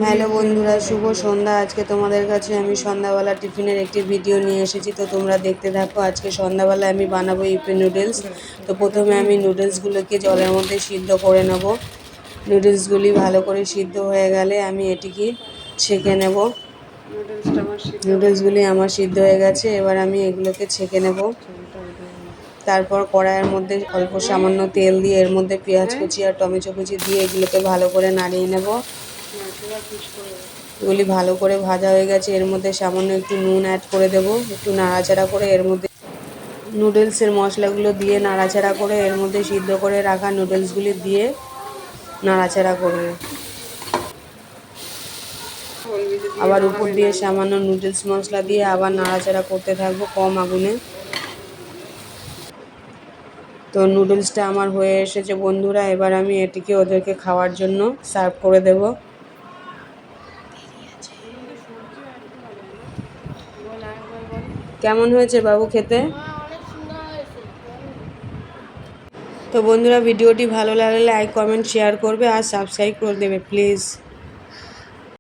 Hello বন্ধুরা, শুভ সন্ধ্যা। আজকে তোমাদের কাছে আমি সন্ধ্যাবেলা টিফিনের একটি ভিডিও নিয়ে এসেছি, তো তোমরা দেখতে থাকো। আজকে সন্ধ্যাবেলা আমি বানাবো ইপি নুডলস। তো প্রথমে আমি নুডলসগুলোকে জলের মধ্যে সিদ্ধ করে নেব। নুডলসগুলি ভালো করে সিদ্ধ হয়ে গেলে আমি এটিকে ছেঁকে নেব। নুডলসগুলি আমার সিদ্ধ হয়ে গেছে, এবার আমি এগুলোকে ছেঁকে নেব। তারপর কড়াইয়ের মধ্যে অল্প সামান্য তেল দিয়ে এর মধ্যে পেঁয়াজ কুচি আর টমেটো কুচি দিয়ে এগুলোকে ভালো করে নাড়িয়ে নেব। এগুলি ভালো করে ভাজা হয়ে গেছে, এর মধ্যে সামান্য একটু নুন অ্যাড করে দেব। একটু নাড়াচাড়া করে এর মধ্যে নুডলসের মশলাগুলো দিয়ে নাড়াচাড়া করে এর মধ্যে সিদ্ধ করে রাখা নুডলসগুলি দিয়ে নাড়াচাড়া করব। আবার উপর দিয়ে সামান্য নুডলস মশলা দিয়ে আবার নাড়াচাড়া করতে থাকবো কম আগুনে। তো নুডলসটা আমার হয়ে এসেছে বন্ধুরা, এবার আমি এটিকে ওদেরকে খাওয়ার জন্য সার্ভ করে দেব। কেমন হয়েছে বাবু খেতে? তো বন্ধুরা, ভিডিওটি ভালো লাগলে লাইক কমেন্ট শেয়ার করবে আর সাবস্ক্রাইব করে দেবে প্লিজ।